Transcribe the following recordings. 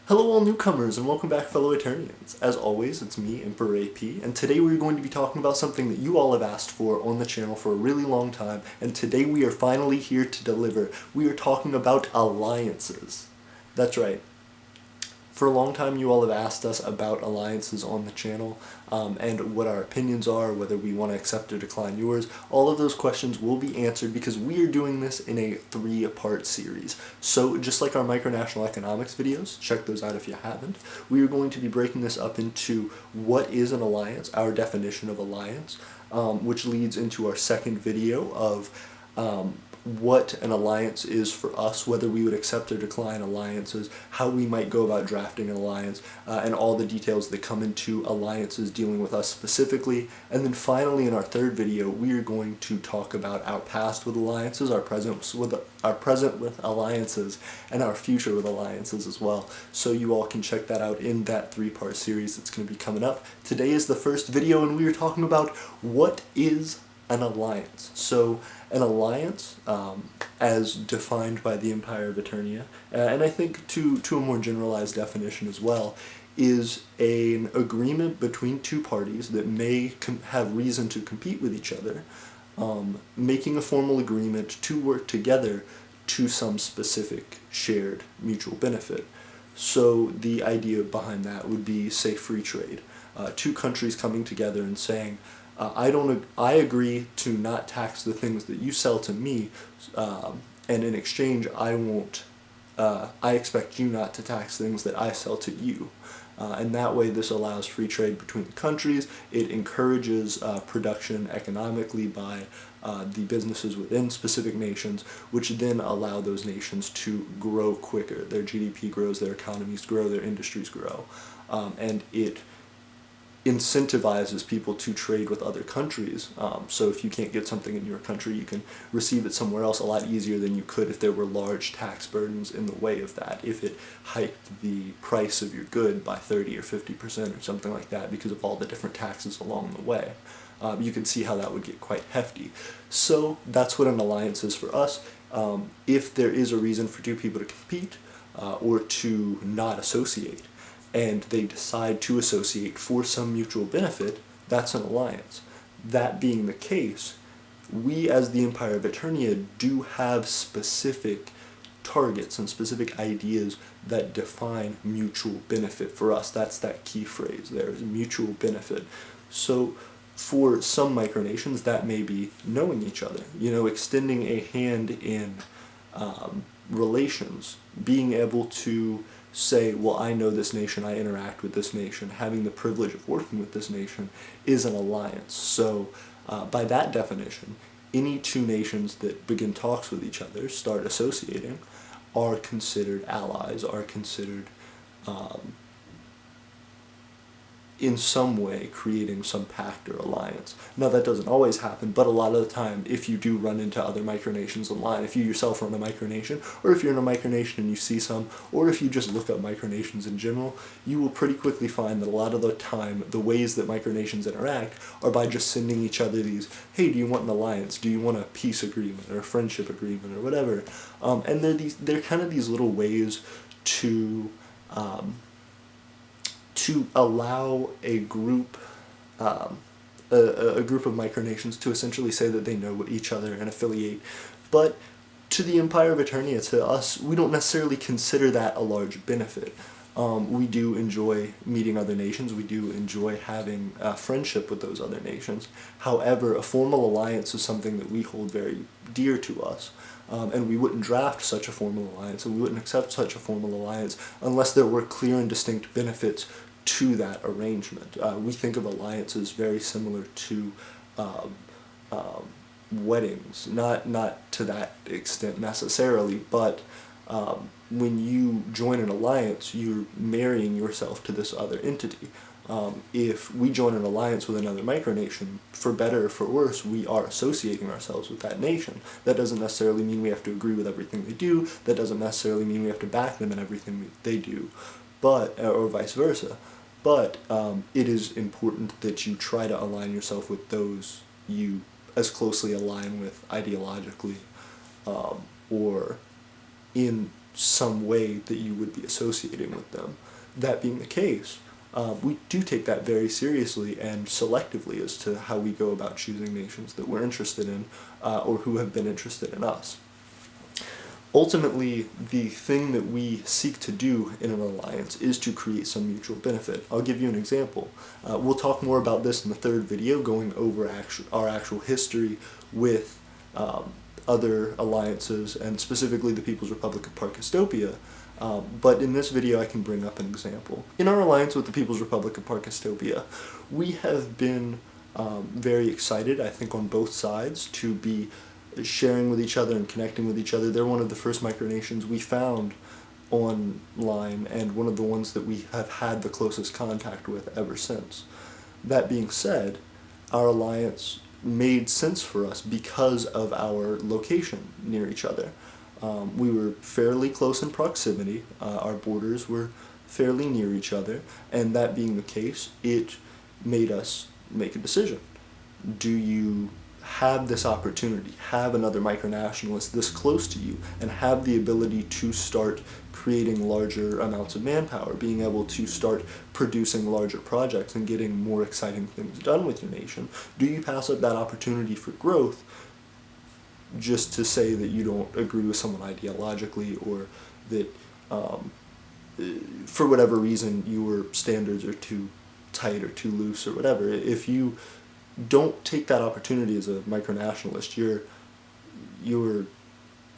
Hello all newcomers and welcome back fellow Aeternians. As always, it's me, Emperor AP, and today we're going to be talking about something that you all have asked for on the channel for a really long time, and today we are finally here to deliver. We are talking about alliances. That's right. For a long time you all have asked us about alliances on the channel and what our opinions are, whether we want to accept or decline yours. All of those questions will be answered because we are doing this in a 3-part series. So just like our micronational economics videos, check those out if you haven't, we are going to be breaking this up into what is an alliance, our definition of alliance, which leads into our second video of what an alliance is for us, whether we would accept or decline alliances, how we might go about drafting an alliance, and all the details that come into alliances dealing with us specifically. And then finally in our third video we are going to talk about our past with alliances, our present with alliances, and our future with alliances as well. So you all can check that out in that 3-part series that's going to be coming up. Today is the first video and we are talking about what is an alliance. So an alliance, as defined by the Empire of Aeternia, and I think to a more generalized definition as well, is an agreement between two parties that may have reason to compete with each other, making a formal agreement to work together to some specific shared mutual benefit. So the idea behind that would be, say, free trade. Two countries coming together and saying, I agree to not tax the things that you sell to me, and in exchange I expect you not to tax things that I sell to you. And that way this allows free trade between the countries. It encourages production economically by the businesses within specific nations, which then allow those nations to grow quicker. Their GDP grows, their economies grow, their industries grow, and it incentivizes people to trade with other countries. So if you can't get something in your country, you can receive it somewhere else a lot easier than you could if there were large tax burdens in the way of that, if it hiked the price of your good by 30 or 50% or something like that because of all the different taxes along the way. You can see how that would get quite hefty. So that's what an alliance is for us. If there is a reason for two people to compete or to not associate, and they decide to associate for some mutual benefit, that's an alliance. That being the case, we as the Empire of Aeternia do have specific targets and specific ideas that define mutual benefit for us. That's that key phrase there, is mutual benefit. So for some micronations that may be knowing each other, extending a hand in relations, being able to say, well, I know this nation, I interact with this nation, having the privilege of working with this nation is an alliance. So by that definition, any two nations that begin talks with each other, start associating, are considered allies, are considered in some way creating some pact or alliance. Now that doesn't always happen, but a lot of the time if you do run into other micronations online, if you yourself run a micronation, or if you're in a micronation and you see some, or if you just look up micronations in general, you will pretty quickly find that a lot of the time the ways that micronations interact are by just sending each other these, hey, do you want an alliance, do you want a peace agreement or a friendship agreement or whatever, and they're kind of these little ways to allow a group of micronations to essentially say that they know each other and affiliate. But to the Empire of Aeternia, to us, we don't necessarily consider that a large benefit. We do enjoy meeting other nations, we do enjoy having friendship with those other nations. However, a formal alliance is something that we hold very dear to us. And we wouldn't draft such a formal alliance, and we wouldn't accept such a formal alliance unless there were clear and distinct benefits to that arrangement. We think of alliances very similar to weddings, not to that extent necessarily, but when you join an alliance, you're marrying yourself to this other entity. If we join an alliance with another micronation, for better or for worse, we are associating ourselves with that nation. That doesn't necessarily mean we have to agree with everything they do, that doesn't necessarily mean we have to back them in everything they do, but or vice versa. But it is important that you try to align yourself with those you as closely align with ideologically or in some way that you would be associating with them. That being the case, we do take that very seriously and selectively as to how we go about choosing nations that we're interested in or who have been interested in us. Ultimately, the thing that we seek to do in an alliance is to create some mutual benefit. I'll give you an example. We'll talk more about this in the third video, going over our actual history with other alliances, and specifically the People's Republic of Parkistopia. But in this video I can bring up an example. In our alliance with the People's Republic of Parkistopia, we have been very excited, I think on both sides, to be sharing with each other and connecting with each other. They're one of the first micronations we found online, and one of the ones that we have had the closest contact with ever since. That being said, our alliance made sense for us because of our location near each other. We were fairly close in proximity, our borders were fairly near each other, and that being the case, it made us make a decision. Do you have this opportunity, have another micronationalist this close to you, and have the ability to start creating larger amounts of manpower, being able to start producing larger projects and getting more exciting things done with your nation? Do you pass up that opportunity for growth just to say that you don't agree with someone ideologically, or that for whatever reason your standards are too tight or too loose or whatever? If you don't take that opportunity as a micronationalist, you're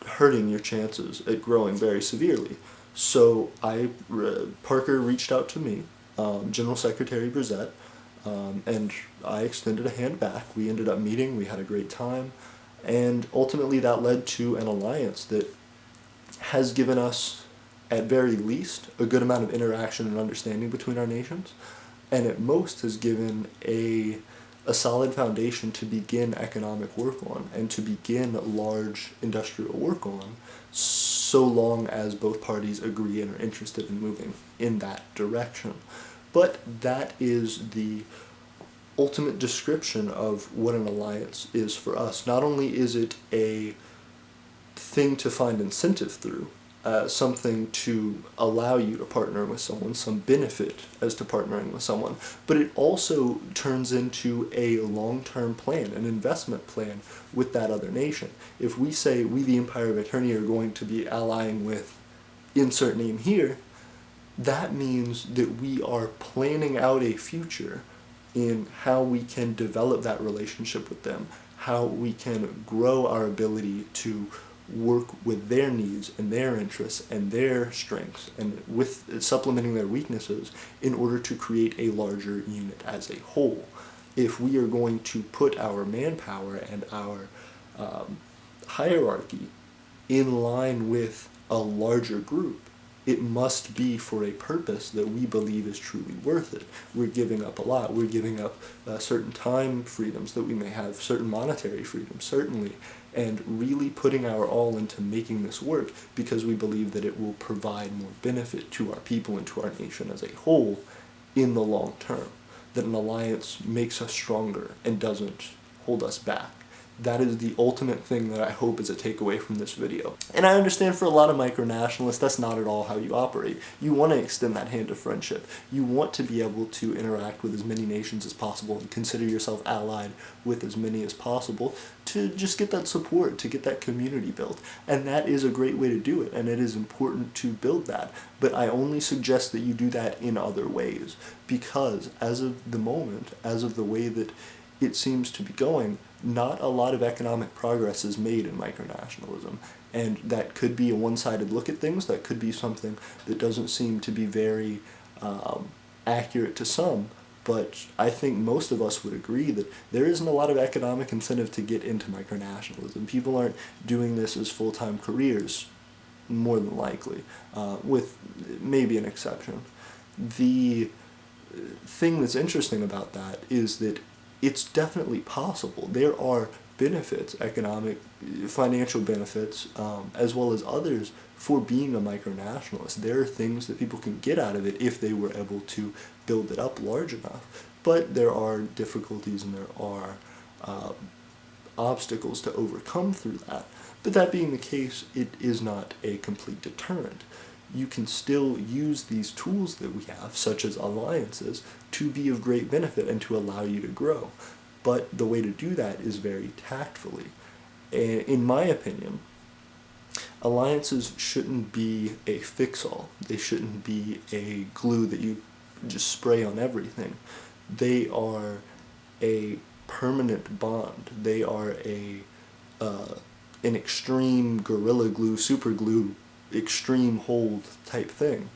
hurting your chances at growing very severely. So Parker reached out to me, General Secretary Brissett, and I extended a hand back. We ended up meeting, we had a great time, and ultimately that led to an alliance that has given us, at very least, a good amount of interaction and understanding between our nations, and at most has given a solid foundation to begin economic work on and to begin large industrial work on, so long as both parties agree and are interested in moving in that direction. But that is the ultimate description of what an alliance is for us. Not only is it a thing to find incentive through, something to allow you to partner with someone, some benefit as to partnering with someone, but it also turns into a long-term plan, an investment plan with that other nation. If we say we, the Empire of Aeternia, are going to be allying with insert name here, that means that we are planning out a future in how we can develop that relationship with them, how we can grow our ability to work with their needs and their interests and their strengths, and with supplementing their weaknesses in order to create a larger unit as a whole. If we are going to put our manpower and our hierarchy in line with a larger group, it must be for a purpose that we believe is truly worth it. We're giving up a lot. We're giving up certain time freedoms that we may have, certain monetary freedoms, certainly, and really putting our all into making this work because we believe that it will provide more benefit to our people and to our nation as a whole in the long term. That an alliance makes us stronger and doesn't hold us back. That is the ultimate thing that I hope is a takeaway from this video. And I understand for a lot of micronationalists, that's not at all how you operate. You want to extend that hand of friendship. You want to be able to interact with as many nations as possible and consider yourself allied with as many as possible to just get that support, to get that community built. And that is a great way to do it, and it is important to build that. But I only suggest that you do that in other ways, because as of the moment, as of the way that it seems to be going, not a lot of economic progress is made in micronationalism, and that could be a one-sided look at things. That could be something that doesn't seem to be very accurate to some, but I think most of us would agree that there isn't a lot of economic incentive to get into micronationalism. People aren't doing this as full-time careers, more than likely, with maybe an exception. The thing that's interesting about that is that it's definitely possible. There are benefits, economic, financial benefits, as well as others, for being a micronationalist. There are things that people can get out of it if they were able to build it up large enough. But there are difficulties and there are obstacles to overcome through that. But that being the case, it is not a complete deterrent. You can still use these tools that we have, such as alliances, to be of great benefit and to allow you to grow. But the way to do that is very tactfully. In my opinion, alliances shouldn't be a fix-all. They shouldn't be a glue that you just spray on everything. They are a permanent bond. They are an extreme gorilla glue, super glue, extreme hold type thing.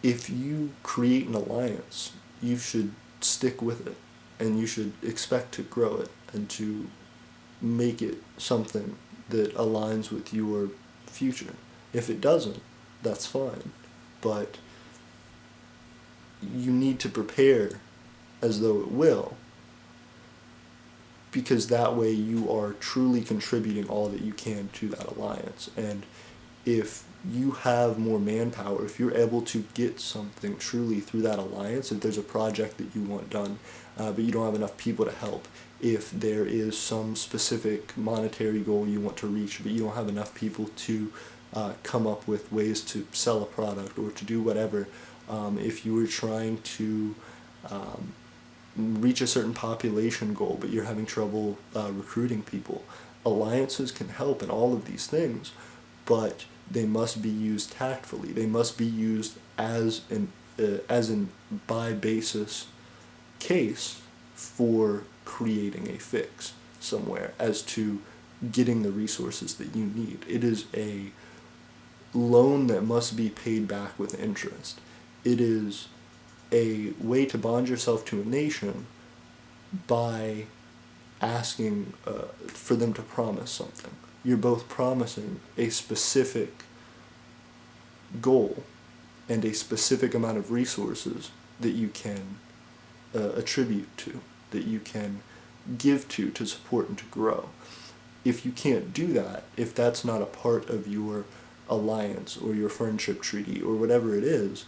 If you create an alliance, you should stick with it, and you should expect to grow it and to make it something that aligns with your future. If it doesn't, that's fine, but you need to prepare as though it will, because that way you are truly contributing all that you can to that alliance. And if you have more manpower, if you're able to get something truly through that alliance, if there's a project that you want done, but you don't have enough people to help, if there is some specific monetary goal you want to reach, but you don't have enough people to come up with ways to sell a product or to do whatever, if you were trying to reach a certain population goal, but you're having trouble recruiting people, alliances can help in all of these things, but they must be used tactfully. They must be used as an by basis case for creating a fix somewhere as to getting the resources that you need. It is a loan that must be paid back with interest. It is a way to bond yourself to a nation by asking for them to promise something. You're both promising a specific goal and a specific amount of resources that you can attribute to, that you can give to support and to grow. If you can't do that, if that's not a part of your alliance or your friendship treaty or whatever it is,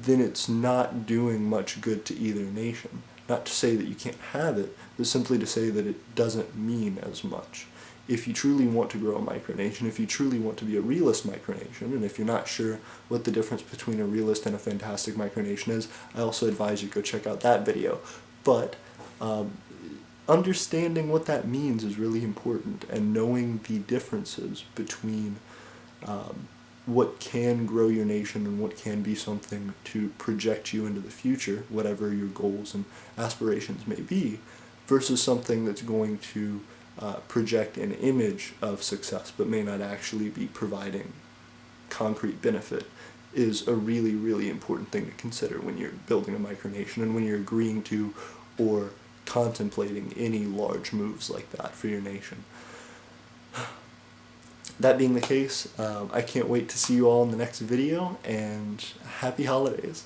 then it's not doing much good to either nation. Not to say that you can't have it, but simply to say that it doesn't mean as much. If you truly want to grow a micronation, if you truly want to be a realist micronation, and if you're not sure what the difference between a realist and a fantastic micronation is, I also advise you go check out that video. But understanding what that means is really important, and knowing the differences between what can grow your nation and what can be something to project you into the future, whatever your goals and aspirations may be, versus something that's going to project an image of success but may not actually be providing concrete benefit, is a really, really important thing to consider when you're building a micronation and when you're agreeing to or contemplating any large moves like that for your nation. That being the case, I can't wait to see you all in the next video, and happy holidays.